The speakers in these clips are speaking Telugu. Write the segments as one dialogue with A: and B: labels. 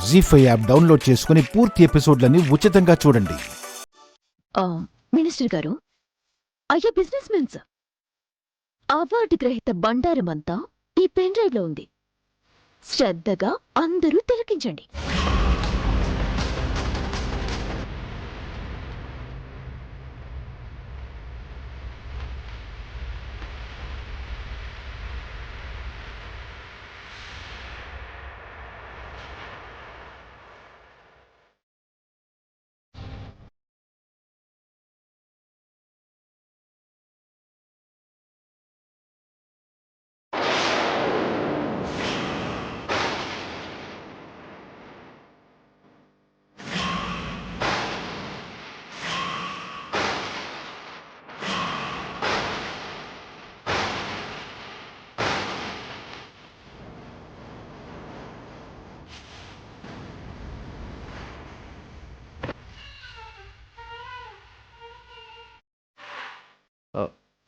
A: జీ5 యాప్ డౌన్లోడ్ చేసుకుని పూర్తి ఎపిసోడ్లని ఉచితంగా చూడండి.
B: మినిస్టర్ గారు, అయ్యా బిజినెస్ మెన్స్, అవార్డు గ్రహీత బండారమంతా ఈ పెన్ డ్రైవ్ లో ఉంది. శ్రద్ధగా అందరూ తిలకించండి.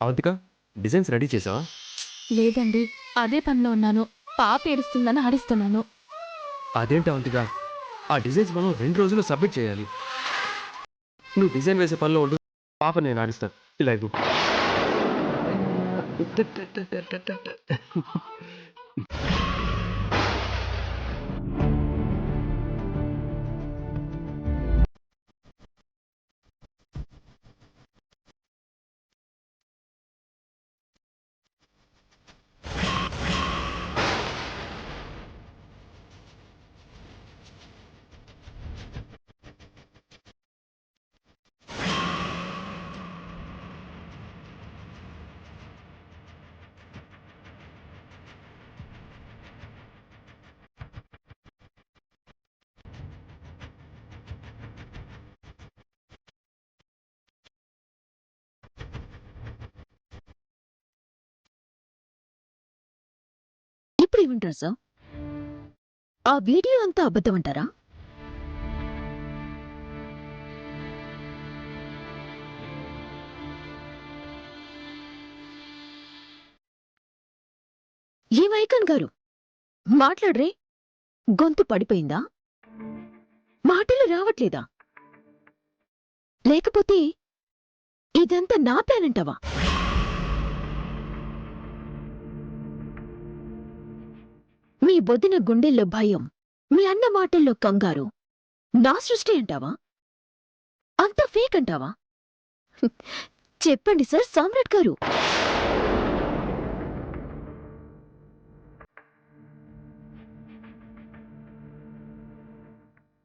C: అవంతిక, డిజైన్స్ రెడీ చేసావా?
D: లేదండి, అదే పనిలో ఉన్నాను. పాప ఏడుస్తుందని ఆడిస్తున్నాను.
C: అదేంటి అవంతిక, ఆ డిజైన్స్ మనం 2 రోజుల్లో సబ్మిట్ చేయాలి. నువ్వు డిజైన్ వేసే పనిలో ఉండు, పాప నేను ఆడిస్తాను. ఇలా ఇవ్వు.
B: ఇప్పుడు ఏమంటారు సార్? ఆ వీడియో అంతా అబద్ధం అంటారా? ఏ వైకన్ గారు మాట్లాడరే? గొంతు పడిపోయిందా? మాటలు రావట్లేదా? లేకపోతే ఇదంతా నా ప్లాన్ అంటావా? మీ బొద్దిన గుండెల్లో భయం, మీ అన్న మాటల్లో కంగారు నా సృష్టి అంటావా? అంతా ఫేక్ అంటావా? చెప్పండి సార్ సామ్రాట్ గారు.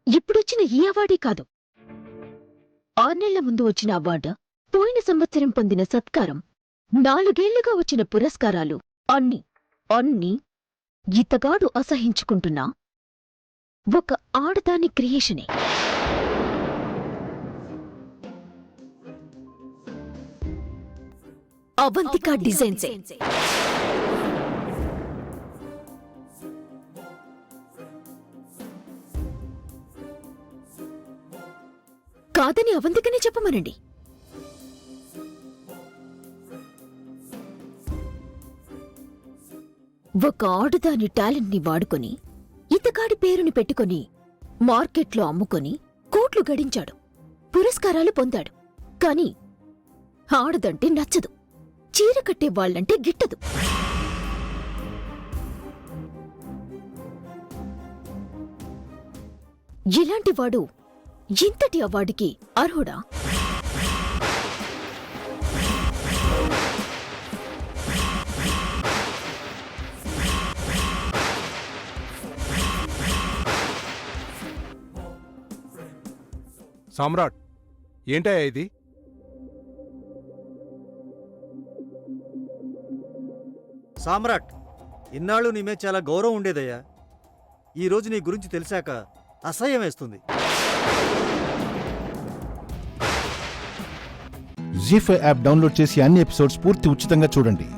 B: ఇప్పుడొచ్చిన ఈ అవార్డే కాదు, 6 నెలల ముందు వచ్చిన అవార్డు, పోయిన సంవత్సరం పొందిన సత్కారం, 4 ఏళ్లుగా వచ్చిన పురస్కారాలు అన్నీ ఇతగాడు అసహించుకుంటున్నా ఒక ఆడదాని క్రియేషనే. అవంతిక డిజైన్సే. కాదని అవంతికనే చెప్పమనండి. ఒక ఆడుదాని టాలెంట్ని వాడుకొని, ఇతగాడి పేరుని పెట్టుకొని, మార్కెట్లో అమ్ముకొని కోట్లు గడించాడు, పురస్కారాలు పొందాడు. కాని ఆడదంటే నచ్చదు, చీర కట్టే వాళ్ళంటే గిట్టదు. ఇలాంటివాడు ఇంతటి అవార్డుకి అర్హుడా?
A: సామ్రాట్, ఏంటయ్యా ఇది?
E: సామ్రాట్, ఇన్నాళ్ళు నీ మీద చాలా గౌరవం ఉండేదయ్యా. ఈరోజు నీ గురించి తెలిసాక అసహ్యం వేస్తుంది.
A: జీ5 యాప్ డౌన్లోడ్ చేసి అన్ని ఎపిసోడ్స్ పూర్తి ఉచితంగా చూడండి.